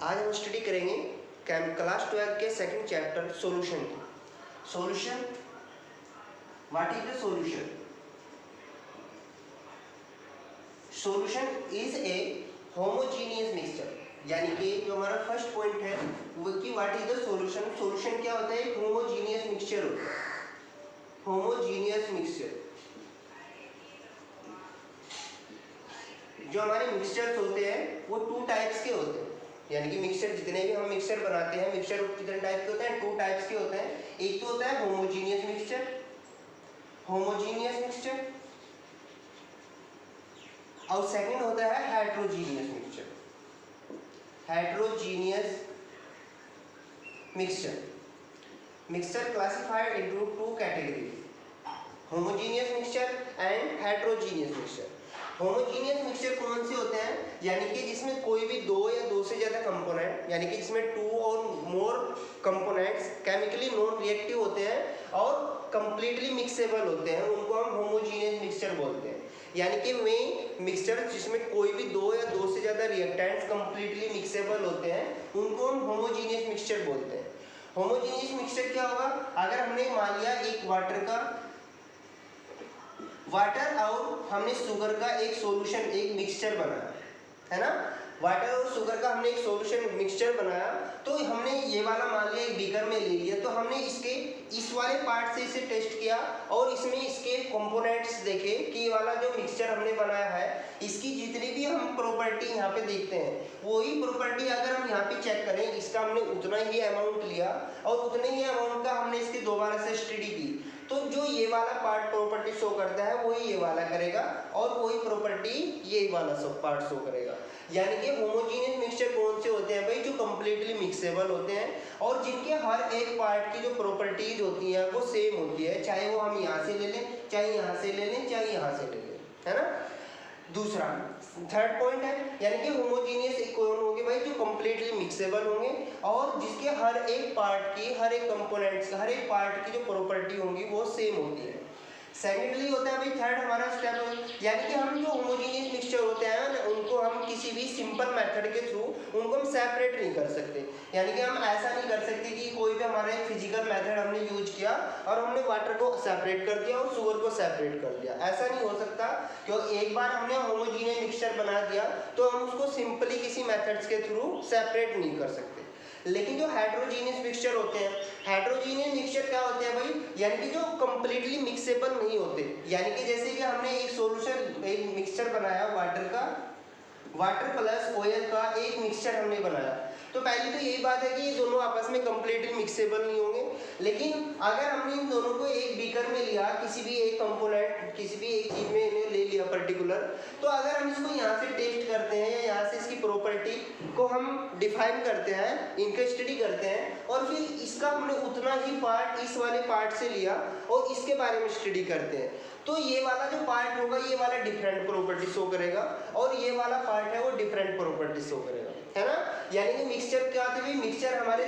आज हम स्टडी करेंगे क्लास 12 के सेकंड चैप्टर सॉल्यूशन की। Solution, what is the solution? Solution is a homogeneous mixture, यानी कि जो हमारा फर्स्ट पॉइंट है वो कि what is the solution. Solution क्या होता है? होमोजीनियस मिक्सचर होता है। होमोजीनियस मिक्सचर, जो हमारे मिक्सचर्स होते हैं वो टू टाइप्स के होते हैं, यानी कि मिक्सचर जितने भी हम मिक्सचर बनाते हैं, मिक्सचर कितने टाइप के होते हैं? टू टाइप्स के होते हैं। एक तो होता है होमोजीनियस मिक्सचर, होमोजीनियस मिक्सचर, और सेकंड होता है heterogeneous mixture, heterogeneous mixture. Mixture classified into two categories, homogeneous mixture and heterogeneous mixture. Homogeneous mixture कौन से होते हैं? यानी कि जिसमें कोई भी दो या दो से ज़्यादा कंपोनेंट, यानी कि जिसमें टू और more components chemically non reactive होते हैं और कंप्लीटली मिक्सेबल होते हैं, उनको हम होमोजीनियस मिक्सचर बोलते हैं। यानी कि वे मिक्सचर जिसमें कोई भी दो या दो से ज़्यादा रिएक्टेंट्स कंप्लीटली मिक्सेबल होते हैं, उनको हम होमोजीनियस मिक्सचर बोलते हैं। होमोजीनियस मिक्सचर क्या होगा? अगर हमने मान लिया एक वाटर और हमने शुगर का एक सॉल्यूशन, एक मिक्सचर बनाया है ना, वाटर और शुगर का हमने एक सॉल्यूशन मिक्सचर बनाया, तो हमने ये वाला मान लिया एक बीकर में ले लिया, तो हमने इसके इस वाले पार्ट से इसे टेस्ट किया और इसमें इसके कंपोनेंट्स देखे कि ये वाला जो मिक्सचर हमने बनाया है इसकी जितनी भी हम प्रॉपर्टी यहाँ पे देखते हैं, वही प्रॉपर्टी अगर हम यहाँ पे चेक करें, इसका हमने उतना ही अमाउंट लिया और उतने ही अमाउंट का हमने इसकी दोबारा से स्टडी की, तो जो ये वाला पार्ट प्रॉपर्टी शो करता है वही ये वाला करेगा और वही प्रॉपर्टी ये वाला पार्ट शो करेगा। यानी कि होमोजीनियस मिक्सचर कौन से होते हैं भाई? जो कंप्लीटली मिक्सेबल होते हैं और जिनके हर एक पार्ट की जो प्रॉपर्टीज होती हैं वो सेम होती है, चाहे वो हम यहाँ से ले लें, चाहे यहाँ से ले लें, चाहे यहाँ से ले लें, है ना। दूसरा थर्ड पॉइंट है, यानी कि होमोजीनियस कौन होंगे भाई? जो कंप्लीटली मिक्सेबल होंगे और जिसके हर एक पार्ट की, हर एक कंपोनेंट्स, हर एक पार्ट की जो प्रॉपर्टी होंगी वो सेम होती है। सेकेंडली होता है भाई थर्ड हमारा स्टेप, यानी कि हम जो होमोजीनियस मिक्सचर होते हैं ना, उनको हम किसी भी सिंपल मेथड के थ्रू उनको हम सेपरेट नहीं कर सकते। यानी कि हम ऐसा नहीं कर सकते कि कोई भी हमारा एक फिजिकल मेथड हमने यूज किया और हमने वाटर को सेपरेट कर दिया और शुगर को सेपरेट कर दिया, ऐसा नहीं हो सकता। क्योंकि एक बार हमने होमोजीनियस मिक्सचर बना दिया तो हम उसको सिंपली किसी मेथड्स के थ्रू सेपरेट नहीं कर सकते। लेकिन जो हेट्रोजीनियस मिक्सचर होते हैं, हेट्रोजीनियस मिक्सचर क्या होते हैं भाई? यानी कि जो कंप्लीटली मिक्सेबल नहीं होते, यानी कि जैसे कि हमने एक सॉल्यूशन, एक मिक्सचर बनाया वाटर का, वाटर प्लस ऑयल का एक मिक्सचर हमने बनाया, तो पहली तो यही बात है कि ये दोनों आपस में कंप्लीटली मिक्सेबल नहीं होंगे। लेकिन अगर हमने इन दोनों को एक बीकर में लिया, किसी भी एक कंपोनेंट, किसी भी एक चीज़ में इन्हें ले लिया पर्टिकुलर, तो अगर हम इसको यहाँ से टेस्ट करते हैं या यहाँ से इसकी प्रॉपर्टी को हम डिफाइन करते हैं, इनका स्टडी करते हैं और फिर इसका हमने उतना ही पार्ट इस वाले पार्ट से लिया और इसके बारे में स्टडी करते हैं, तो ये वाला जो पार्ट होगा ये वाला डिफरेंट प्रॉपर्टी शो करेगा और ये वाला पार्ट है वो डिफरेंट प्रॉपर्टी शो करेगा, है ना। यानी कि मिक्सचर क्या थे भाई? मिक्सचर हमारे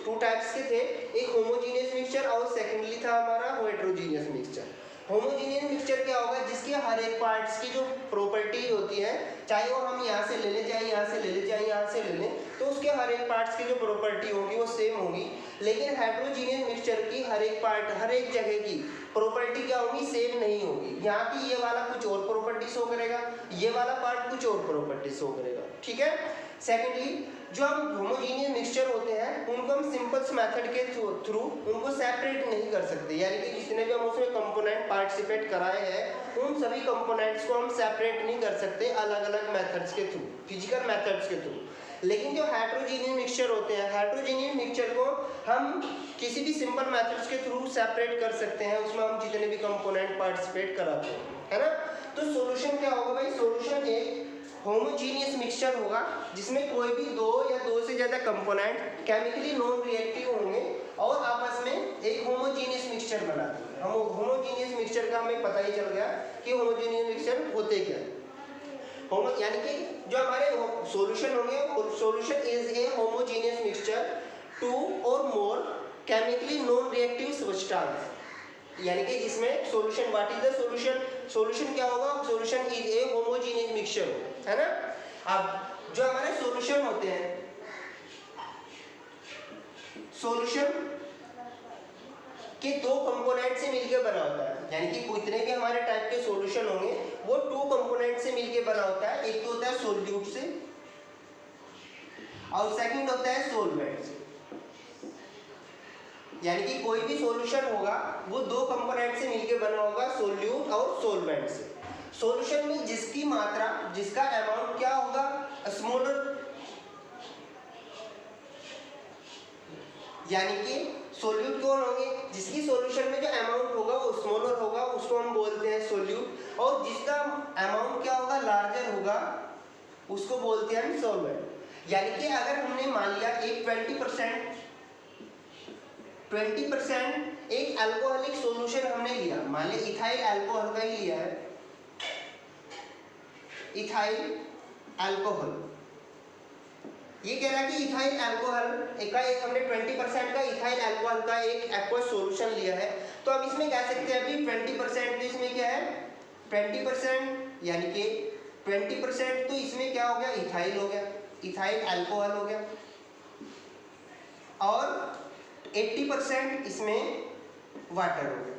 टू टाइप्स के थे, एक होमोजीनियस मिक्सचर और सेकेंडली था हमारा हेट्रोजीनियस मिक्सचर। होमोजीनियस मिक्सचर क्या होगा? जिसके हर एक पार्ट्स की जो प्रॉपर्टी होती है, चाहे वो हम यहाँ से ले लें, चाहे यहाँ से ले लें, चाहे यहाँ से ले लें, तो उसके हर एक पार्ट्स की जो प्रॉपर्टी होगी वो सेम होगी। लेकिन हेट्रोजीनियस मिक्सचर की हर एक पार्ट, हर एक जगह की प्रॉपर्टी क्या होगी? सेम नहीं होगी। यहाँ की ये वाला कुछ और प्रॉपर्टी शो करेगा, ये वाला पार्ट कुछ और प्रॉपर्टी शो करेगा, ठीक है। सेकेंडली जो हम होमोजीनियस मिक्सचर होते हैं उनको हम सिंपल्स मेथड के थ्रू उनको सेपरेट नहीं कर सकते, यानी कि जितने भी हम उसमें कंपोनेंट पार्टिसिपेट कराए हैं उन सभी कंपोनेंट्स को हम सेपरेट नहीं कर सकते अलग अलग मेथड्स के थ्रू, फिजिकल मेथड्स के थ्रू। लेकिन जो हेट्रोजीनियस मिक्सचर होते हैं, हेट्रोजीनियस मिक्सचर को हम किसी भी सिंपल मेथड्स के थ्रू सेपरेट कर सकते हैं, उसमें हम जितने भी कंपोनेंट पार्टिसिपेट कराते हैं, है ना। तो सॉल्यूशन क्या होगा भाई? सॉल्यूशन एक होमोजीनियस मिक्सचर होगा जिसमें कोई भी दो या दो से ज़्यादा कंपोनेंट केमिकली नॉन रिएक्टिव होंगे और आपस में एक होमोजीनियस मिक्सचर बनाते हैं। हम होमोजीनियस मिक्सचर का हमें पता ही चल गया कि होमोजीनियस मिक्सचर होते क्या, यानी कि जो हमारे सॉल्यूशन होंगे, solution is a homogeneous mixture two और more chemically non reactive substance, यानी कि जिसमें solution, what is the solution? Solution क्या होगा? Solution is a homogeneous mixture, है ना। अब जो हमारे सॉल्यूशन होते हैं, सॉल्यूशन के दो कंपोनेंट से मिलकर बना होता है, यानी कि जितने भी हमारे टाइप के सॉल्यूशन होंगे वो टू कंपोनेंट से मिलकर बना होता है। एक तो होता है सोल्यूट से और सेकंड होता है सॉल्वेंट से। यानी कि कोई भी सॉल्यूशन होगा वो दो कंपोनेंट से मिलकर बना होगा, सोल्यूट और सॉल्वेंट से। सॉल्यूशन में जिसकी मात्रा, जिसका अमाउंट क्या होगा, स्मॉलर, यानी कि सोल्यूट कौन होंगे, जिसकी सॉल्यूशन में जो अमाउंट होगा वो स्मॉलर होगा, उसको हम बोलते हैं सोल्यूट। और जिसका अमाउंट क्या होगा, लार्जर होगा, उसको बोलते हैं हम सॉल्वेंट। यानी कि अगर हमने मान लिया एक 20% एक अल्कोहलिक सॉल्यूशन हमने लिया, मान लिया इथाइल अल्कोहल का ही लिया है, इथाइल अल्कोहल, ये कह रहा है कि इथाइल अल्कोहल एक हमने 20% का इथाइल अल्कोहल का एक एक्वस सॉल्यूशन लिया है। तो अब इसमें कह सकते हैं अभी 20% तो इसमें क्या है 20%, यानी कि 20% तो इसमें क्या हो गया, इथाइल हो गया, इथाइल अल्कोहल हो गया, और 80% इसमें वाटर हो गया,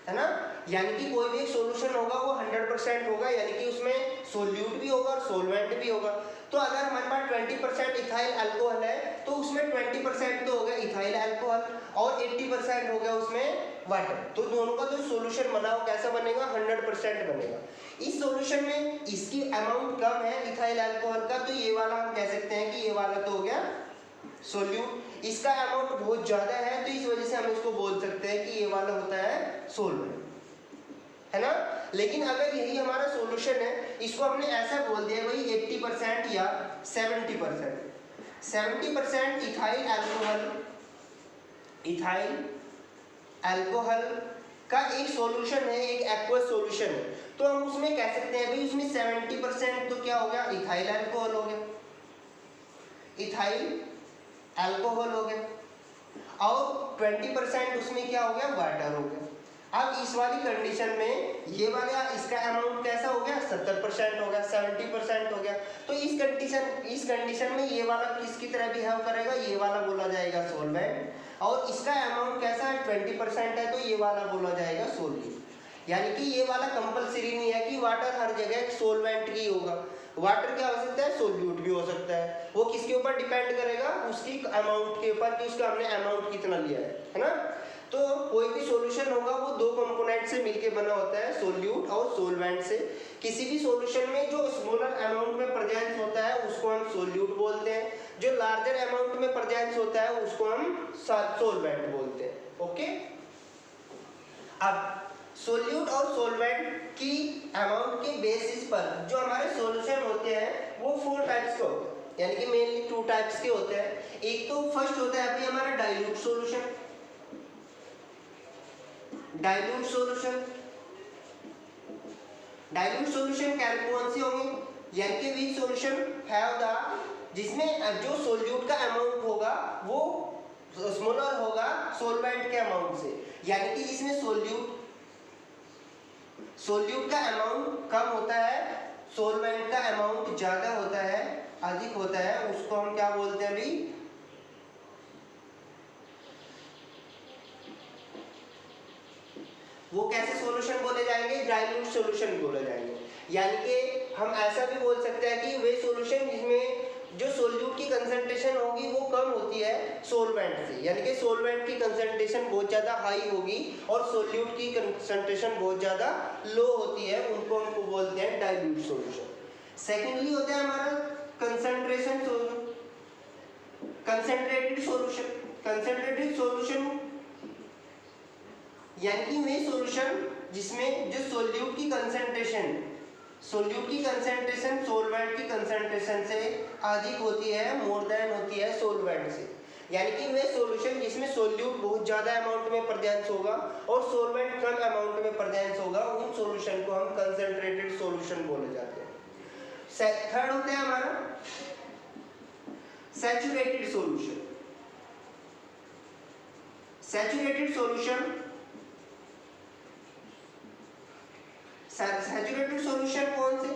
है ना। यानी कि कोई भी एक सॉल्यूशन होगा वो 100% होगा, यानी कि उसमें सोल्यूट भी होगा और सॉल्वेंट भी होगा। तो अगर हमारे पास 20% इथाइल अल्कोहल है तो उसमें 20% तो हो गया इथाइल अल्कोहल और 80% हो गया उसमें वाटर। तो दोनों का जो सॉल्यूशन बना वो कैसा बनेगा, 100% बनेगा। इस सॉल्यूशन में इसकी अमाउंट कम है इथाइल अल्कोहल का, तो ये वाला हम कह सकते हैं कि ये वाला तो हो गया सोल्यूट। इसका अमाउंट बहुत ज्यादा है तो इस वजह से हम इसको बोल सकते हैं कि ये वाला होता है सॉल्वेंट, है ना। लेकिन अगर यही हमारा सॉल्यूशन है, इसको हमने ऐसा बोल दिया भाई 80% या 70%, 70% इथाइल अल्कोहल का एक सॉल्यूशन है, एक एक्वस सॉल्यूशन है, तो हम उसमें कह सकते हैं भाई उसमें 70% तो क्या हो गया, इथाइल अल्कोहल हो गया, इथाइल अल्कोहल हो गया, और 20% उसमें क्या हो गया, वाटर हो गया। अब इस वाली कंडीशन में ये वाला इसका अमाउंट कैसा हो गया, 70% हो गया, 70% हो गया। तो इस कंडीशन में ये वाला किसकी तरह बिहेव करेगा, ये वाला बोला जाएगा सॉल्वेंट, और इसका अमाउंट कैसा है 20% है तो ये वाला बोला जाएगा सोल्यूट। यानी कि ये वाला कंपलसरी नहीं है कि वाटर हर जगह सॉल्वेंट की होगा, वाटर क्या हो सकता है, सोल्यूट भी हो सकता है। वो किसके ऊपर डिपेंड करेगा, उसकी अमाउंट के ऊपर कि उसका हमने अमाउंट कितना लिया है ना। तो कोई भी सॉल्यूशन होगा वो दो कंपोनेंट से मिलके बना होता है, सोल्यूट और सॉल्वेंट से। किसी भी सॉल्यूशन में जो स्मॉलर अमाउंट में प्रेजेंस होता है उसको हम सोल्यूट बोलते हैं, जो लार्जर अमाउंट में प्रेजेंस होता है उसको हम सॉल्वेंट बोलते हैं। ओके, अब सोल्यूट और सॉल्वेंट की अमाउंट के बेसिस पर जो हमारे सॉल्यूशन होते हैं वो 4 टाइप्स के होते हैं, यानी कि मेनली 2 टाइप्स के होते हैं। एक तो फर्स्ट होता है अभी हमारा डाइल्यूट सॉल्यूशन, डाइल्यूट सॉल्यूशन कौन से होंगे, यानी कि विच सॉल्यूशन हैव द, जिसमें जो सोल्यूट का अमाउंट होगा वो स्मॉलर होगा सॉल्वेंट के अमाउंट से, यानी कि इसमें सोल्यूट का अमाउंट कम होता है, सॉल्वेंट का अमाउंट ज्यादा होता है, अधिक होता है, उसको हम क्या बोलते हैं अभी, वो कैसे सॉल्यूशन बोले जाएंगे, डाइल्यूट सॉल्यूशन बोले जाएंगे। यानी कि हम ऐसा भी बोल सकते हैं कि वे सॉल्यूशन जिसमें जो सोल्यूट की कंसंट्रेशन होगी वो कम होती है सॉल्वेंट से, यानी कि सॉल्वेंट की कंसंट्रेशन बहुत ज़्यादा हाई होगी और सोल्यूट की कंसंट्रेशन बहुत ज़्यादा लो होती है, उनको हमको बोलते हैं डाइल्यूट सॉल्यूशन। सेकेंडली होता है हमारा कंसंट्रेटेड सॉल्यूशन, यानी कि वे सॉल्यूशन जिसमें जो सोल्यूट की कंसंट्रेशन सॉल्वेंट की कंसंट्रेशन से अधिक होती है, मोर देन होती है सॉल्वेंट से, यानी कि वे सॉल्यूशन जिसमें सोल्यूट बहुत ज़्यादा अमाउंट में प्रेजेंस होगा और सॉल्वेंट कम अमाउंट में प्रेजेंस होगा, उन सॉल्यूशन को हम कंसंट्रेटेड सॉल्यूशन बोले जाते हैं। थर्ड होता है हमारा सैचुरेटेड सॉल्यूशन। सैचुरेटेड सॉल्यूशन कौन से,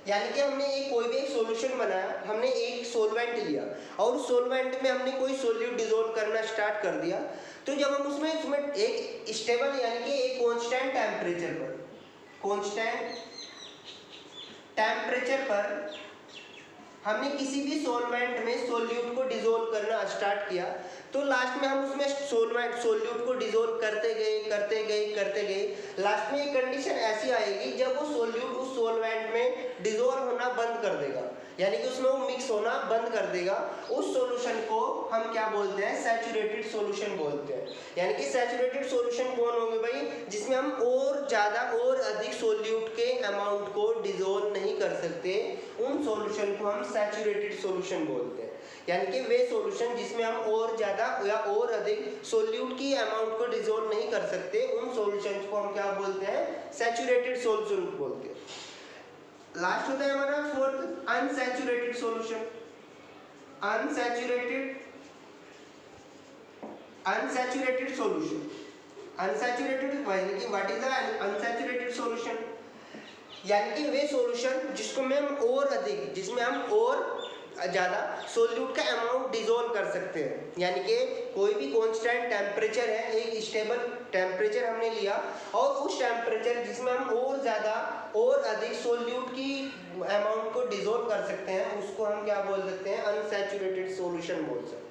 यानी कि हमने एक कोई भी एक सॉल्यूशन बनाया, हमने एक सॉल्वेंट लिया और उस सॉल्वेंट में हमने कोई सॉल्यूट डिसॉल्व करना स्टार्ट कर दिया, तो जब हम उसमें एक स्टेबल यानी कि एक कांस्टेंट टेम्परेचर पर हमने किसी भी सॉल्वेंट में सॉल्यूट को डिसॉल्व करना स्टार्ट किया, तो लास्ट में हम उसमें सॉल्यूट को डिसॉल्व करते गए, लास्ट में एक कंडीशन ऐसी आएगी जब वो सॉल्यूट उस सॉल्वेंट में डिसॉल्व होना बंद कर देगा, यानी कि उसमें वो मिक्स होना बंद कर देगा। उस सॉल्यूशन को हम क्या बोलते हैं? सैचुरेटेड सॉल्यूशन बोलते हैं। यानी कि सैचुरेटेड सॉल्यूशन कौन होंगे भाई? जिसमें हम और ज़्यादा और अधिक सॉल्यूट के अमाउंट को डिसॉल्व नहीं कर सकते, उन सॉल्यूशन को हम सैचुरेटेड सॉल्यूशन बोलते हैं। यानी कि वे सॉल्यूशन जिसमें हम और ज़्यादा या और अधिक सॉल्यूट की अमाउंट को डिसॉल्व नहीं कर सकते, उन सॉल्यूशंस को हम क्या बोलते हैं? सैचुरेटेड सॉल्यूशन बोलते हैं। लास्ट होता है हमारा fourth, unsaturated solution. Unsaturated solution, unsaturated यानी कि what is the unsaturated solution? यानी कि वे सॉल्यूशन जिसमें हम और ज़्यादा सॉल्यूट का अमाउंट डिसॉल्व कर सकते हैं। यानी कि कोई भी कांस्टेंट टेम्परेचर है, एक स्टेबल टेम्परेचर हमने लिया और उस टेम्परेचर जिसमें हम और ज़्यादा और अधिक सॉल्यूट की अमाउंट को डिसॉल्व कर सकते हैं, उसको हम क्या बोल सकते हैं? अनसैचुरेटेड सॉल्यूशन बोल सकते हैं।